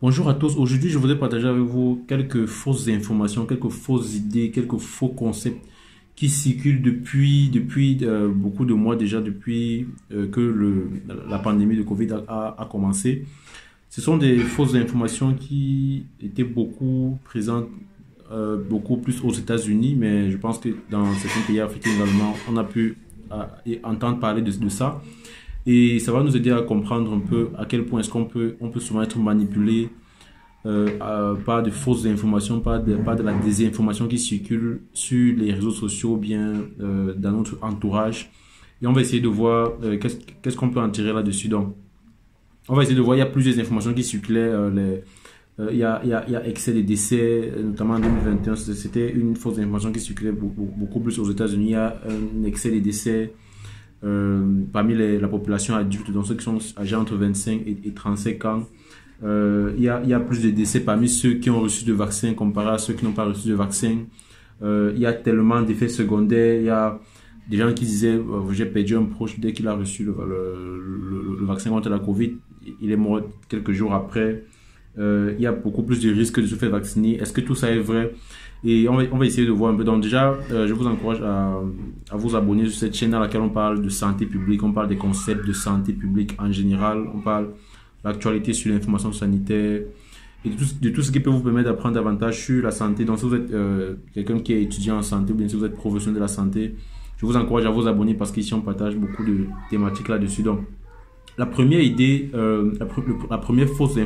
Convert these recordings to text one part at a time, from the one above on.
Bonjour à tous. Aujourd'hui, je voudrais partager avec vous quelques fausses informations, quelques fausses idées, quelques faux concepts qui circulent depuis beaucoup de mois déjà, depuis que la pandémie de Covid a commencé. Ce sont des fausses informations qui étaient beaucoup présentes, beaucoup plus aux États-Unis, mais je pense que dans certains pays africains également, on a pu entendre parler de ça. Et ça va nous aider à comprendre un peu à quel point est-ce on peut souvent être manipulé par de fausses informations, par de la désinformation qui circule sur les réseaux sociaux ou bien dans notre entourage. Et on va essayer de voir qu'est-ce qu'on peut en tirer là-dessus. Donc, on va essayer de voir, il y a plusieurs informations qui circulaient. Il y a excès de décès, notamment en 2021. C'était une fausse information qui circulait beaucoup plus aux États-Unis. Il y a un excès de décès parmi la population adulte, donc ceux qui sont âgés entre 25 et 35 ans. Il y a plus de décès parmi ceux qui ont reçu de vaccins comparé à ceux qui n'ont pas reçu de vaccin. Il y a tellement d'effets secondaires. Il y a des gens qui disaient j'ai perdu un proche dès qu'il a reçu le vaccin contre la Covid. Il est mort quelques jours après. Il y a beaucoup plus de risques de se faire vacciner. Est-ce que tout ça est vrai? Et on va essayer de voir un peu. Donc déjà, je vous encourage à vous abonner sur cette chaîne dans laquelle on parle de santé publique, on parle des concepts de santé publique en général, on parle de l'actualité sur l'information sanitaire et de tout ce qui peut vous permettre d'apprendre davantage sur la santé. Donc si vous êtes quelqu'un qui est étudiant en santé ou bien si vous êtes professionnel de la santé, je vous encourage à vous abonner parce qu'ici on partage beaucoup de thématiques là-dessus. Donc la première idée, la première fausse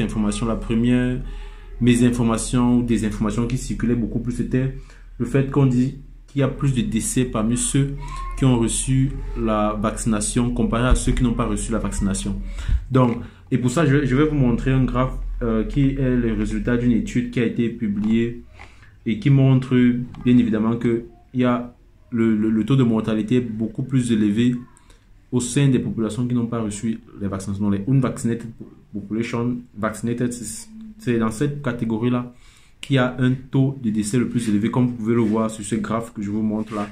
information, la première mésinformation ou désinformation qui circulait beaucoup plus, c'était le fait qu'on dit qu'il y a plus de décès parmi ceux qui ont reçu la vaccination comparé à ceux qui n'ont pas reçu la vaccination. Donc, et pour ça, je vais vous montrer un graphe qui est le résultat d'une étude qui a été publiée et qui montre bien évidemment que il y a le taux de mortalité beaucoup plus élevé au sein des populations qui n'ont pas reçu les vaccinations. Les unvaccinated population, vaccinated, c'est dans cette catégorie-là qu'il y a un taux de décès le plus élevé, comme vous pouvez le voir sur ce graphe que je vous montre là.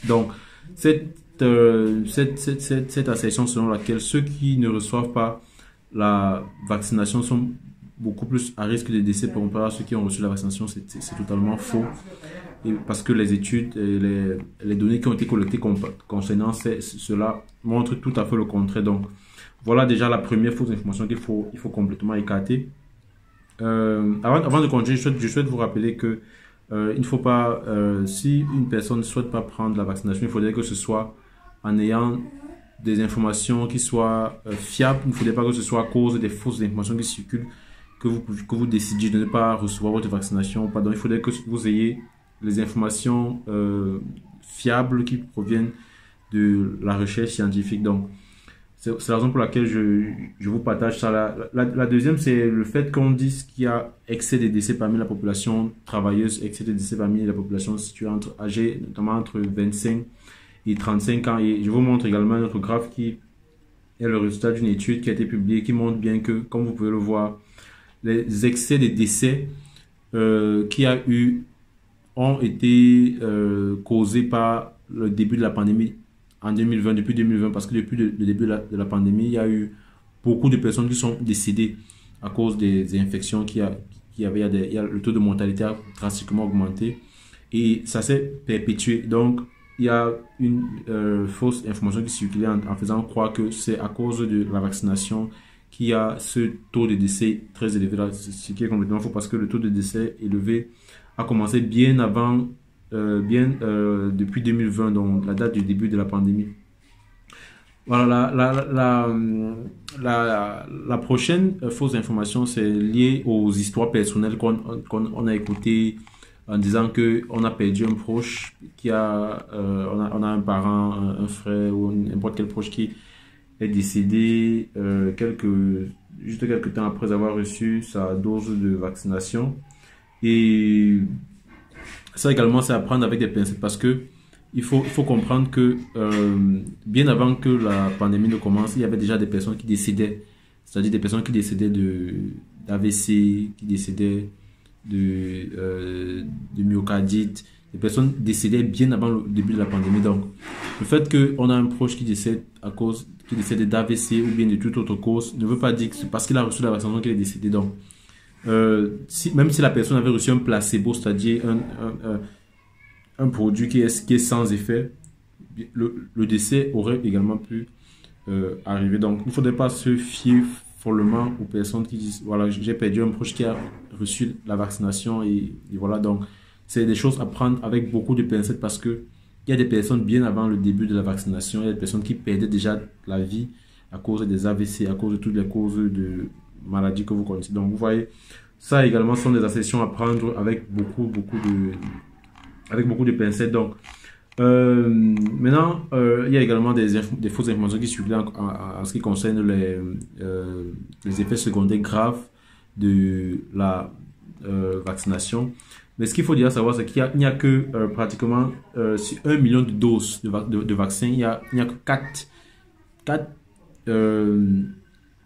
Donc, cette assertion selon laquelle ceux qui ne reçoivent pas la vaccination sont beaucoup plus à risque de décès par rapport à ceux qui ont reçu la vaccination, c'est totalement faux. Et parce que les études et les données qui ont été collectées concernant cela montrent tout à fait le contraire. Donc, voilà déjà la première fausse information qu'il faut complètement écarter. Avant de continuer, je souhaite vous rappeler que il ne faut pas, si une personne ne souhaite pas prendre la vaccination, il faudrait que ce soit en ayant des informations qui soient fiables. Il ne faudrait pas que ce soit à cause des fausses informations qui circulent que vous décidiez de ne pas recevoir votre vaccination. Pardon, il faudrait que vous ayez les informations fiables qui proviennent de la recherche scientifique. Donc, c'est la raison pour laquelle je vous partage ça. La deuxième, c'est le fait qu'on dise qu'il y a excès de décès parmi la population travailleuse, excès de décès parmi la population située âgée, notamment entre 25 et 35 ans. Et je vous montre également notre graphe qui est le résultat d'une étude qui a été publiée, qui montre bien que, comme vous pouvez le voir, les excès de décès qu'il y a eu ont été causés par le début de la pandémie en 2020, depuis 2020, parce que depuis le début de la pandémie, il y a eu beaucoup de personnes qui sont décédées à cause des infections le taux de mortalité a drastiquement augmenté et ça s'est perpétué. Donc, il y a une fausse information qui circulait en faisant croire que c'est à cause de la vaccination qu'il y a ce taux de décès très élevé là, ce qui est complètement faux parce que le taux de décès élevé a commencé bien avant depuis 2020, donc la date du début de la pandémie. Voilà, la prochaine fausse information, c'est lié aux histoires personnelles qu'on a écoutées en disant qu'on a perdu un proche, on a un parent, un frère ou n'importe quel proche qui est décédé juste quelques temps après avoir reçu sa dose de vaccination. Et ça également, c'est à prendre avec des pincettes parce que il faut comprendre que bien avant que la pandémie ne commence, il y avait déjà des personnes qui décédaient, c'est-à-dire des personnes qui décédaient d'AVC, qui décédaient de myocardite, des personnes décédaient bien avant le début de la pandémie. Donc, le fait qu'on a un proche qui décède à cause qui est décédé d'AVC ou bien de toute autre cause, ne veut pas dire que c'est parce qu'il a reçu la vaccination qu'il est décédé. Donc, même si la personne avait reçu un placebo, c'est-à-dire un produit qui est sans effet, le décès aurait également pu arriver. Donc, il ne faudrait pas se fier follement aux personnes qui disent, voilà, j'ai perdu un proche qui a reçu la vaccination et voilà. Donc, c'est des choses à prendre avec beaucoup de pincettes parce que il y a des personnes bien avant le début de la vaccination, il y a des personnes qui perdaient déjà la vie à cause des AVC, à cause de toutes les causes de maladies que vous connaissez. Donc, vous voyez, ça également sont des accessions à prendre avec beaucoup de pincettes. Donc, maintenant, il y a également des fausses informations qui circulent en ce qui concerne les effets secondaires graves de la vaccination. Mais ce qu'il faut déjà savoir, c'est qu'il n'y a que pratiquement sur 1 million de doses de vaccins, il n'y a que 4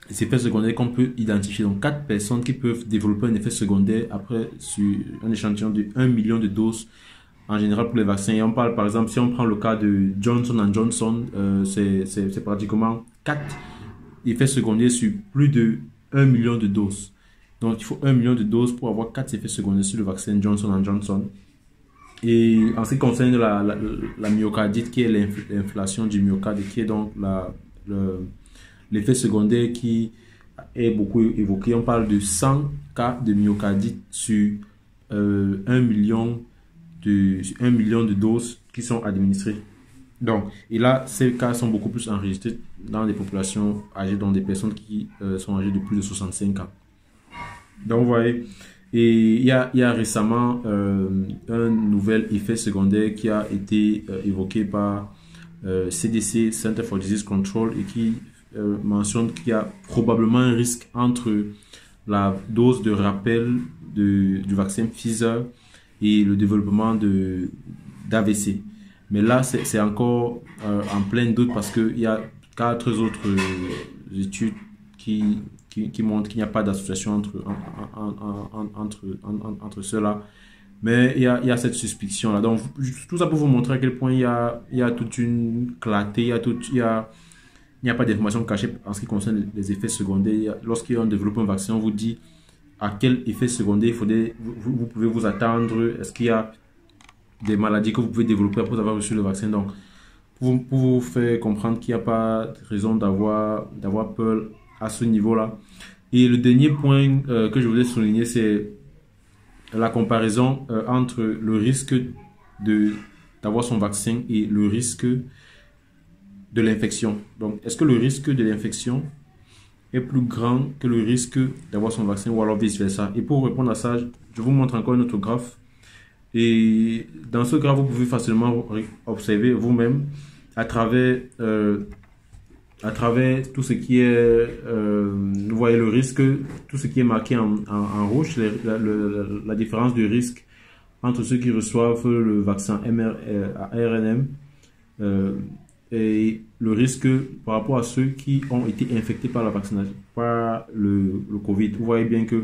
effets secondaires qu'on peut identifier. Donc 4 personnes qui peuvent développer un effet secondaire après sur un échantillon de 1 million de doses en général pour les vaccins. Et on parle par exemple, si on prend le cas de Johnson & Johnson, c'est pratiquement 4 effets secondaires sur plus de 1 million de doses. Donc il faut 1 million de doses pour avoir 4 effets secondaires sur le vaccin Johnson & Johnson. Et en ce qui concerne la myocardite, qui est l'inflation du myocarde, qui est donc l'effet secondaire qui est beaucoup évoqué, on parle de 100 cas de myocardite sur 1 million de doses qui sont administrées. Donc, et là, ces cas sont beaucoup plus enregistrés dans des populations âgées, dans des personnes qui sont âgées de plus de 65 ans. Donc, vous voyez, et il y a récemment un nouvel effet secondaire qui a été évoqué par CDC, Center for Disease Control, et qui mentionne qu'il y a probablement un risque entre la dose de rappel du vaccin Pfizer et le développement d'AVC. Mais là, c'est encore en plein doute parce qu'il y a 4 autres études qui montrent qu'il n'y a pas d'association entre ceux-là. Mais il y a cette suspicion-là. Donc, tout ça pour vous montrer à quel point il y a toute une clarté, il n'y a pas d'informations cachées en ce qui concerne les effets secondaires. Lorsqu'on développe un vaccin, on vous dit à quel effet secondaire vous pouvez vous attendre. Est-ce qu'il y a des maladies que vous pouvez développer après avoir reçu le vaccin? Donc, pour vous faire comprendre qu'il n'y a pas de raison d'avoir peur à ce niveau-là. Et le dernier point que je voulais souligner, c'est la comparaison entre le risque d'avoir son vaccin et le risque de l'infection. Donc, est-ce que le risque de l'infection est plus grand que le risque d'avoir son vaccin ou alors vice-versa? Et pour répondre à ça, je vous montre encore un autre graphe. Et dans ce graphe, vous pouvez facilement observer vous-même à travers tout ce qui est, vous voyez le risque, tout ce qui est marqué en rouge, la différence de risque entre ceux qui reçoivent le vaccin ARNM et le risque par rapport à ceux qui ont été infectés par la vaccination, par le Covid. Vous voyez bien que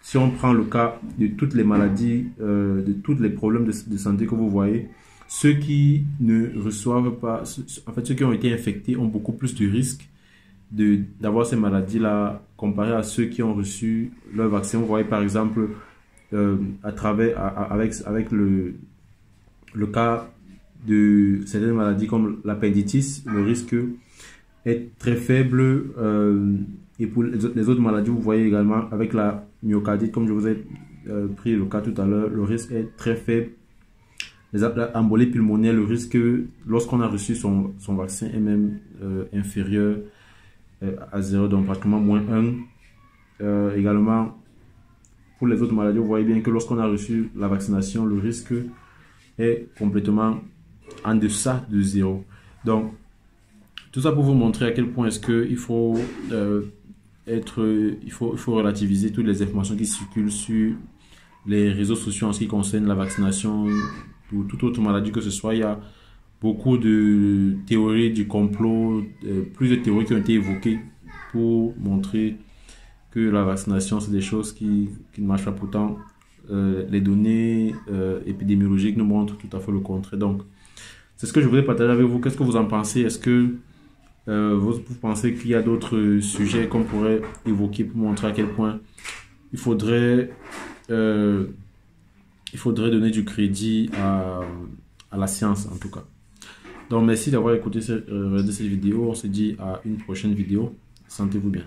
si on prend le cas de toutes les maladies, de tous les problèmes de santé que vous voyez, ceux qui ne reçoivent pas, en fait ceux qui ont été infectés ont beaucoup plus de risques d'avoir ces maladies-là comparé à ceux qui ont reçu leur vaccin. Vous voyez par exemple avec le cas de certaines maladies comme l'appendicitis, le risque est très faible. Et pour les autres maladies, vous voyez également avec la myocardite, comme je vous ai pris le cas tout à l'heure, le risque est très faible. Les embolies pulmonaires, le risque lorsqu'on a reçu son vaccin est même inférieur à 0, donc pratiquement moins 1. Également, pour les autres maladies, vous voyez bien que lorsqu'on a reçu la vaccination, le risque est complètement en deçà de 0. Donc, tout ça pour vous montrer à quel point est-ce qu'il faut il faut relativiser toutes les informations qui circulent sur les réseaux sociaux en ce qui concerne la vaccination ou toute autre maladie que ce soit. Il y a beaucoup de théories du complot, plus de théories qui ont été évoquées pour montrer que la vaccination, c'est des choses qui ne marchent pas. Pourtant, les données épidémiologiques nous montrent tout à fait le contraire. Donc, c'est ce que je voulais partager avec vous. Qu'est-ce que vous en pensez? Est-ce que Vous pensez qu'il y a d'autres sujets qu'on pourrait évoquer pour montrer à quel point il faudrait, donner du crédit à la science en tout cas. Donc merci d'avoir écouté regardé cette vidéo. On se dit à une prochaine vidéo. Sentez-vous bien.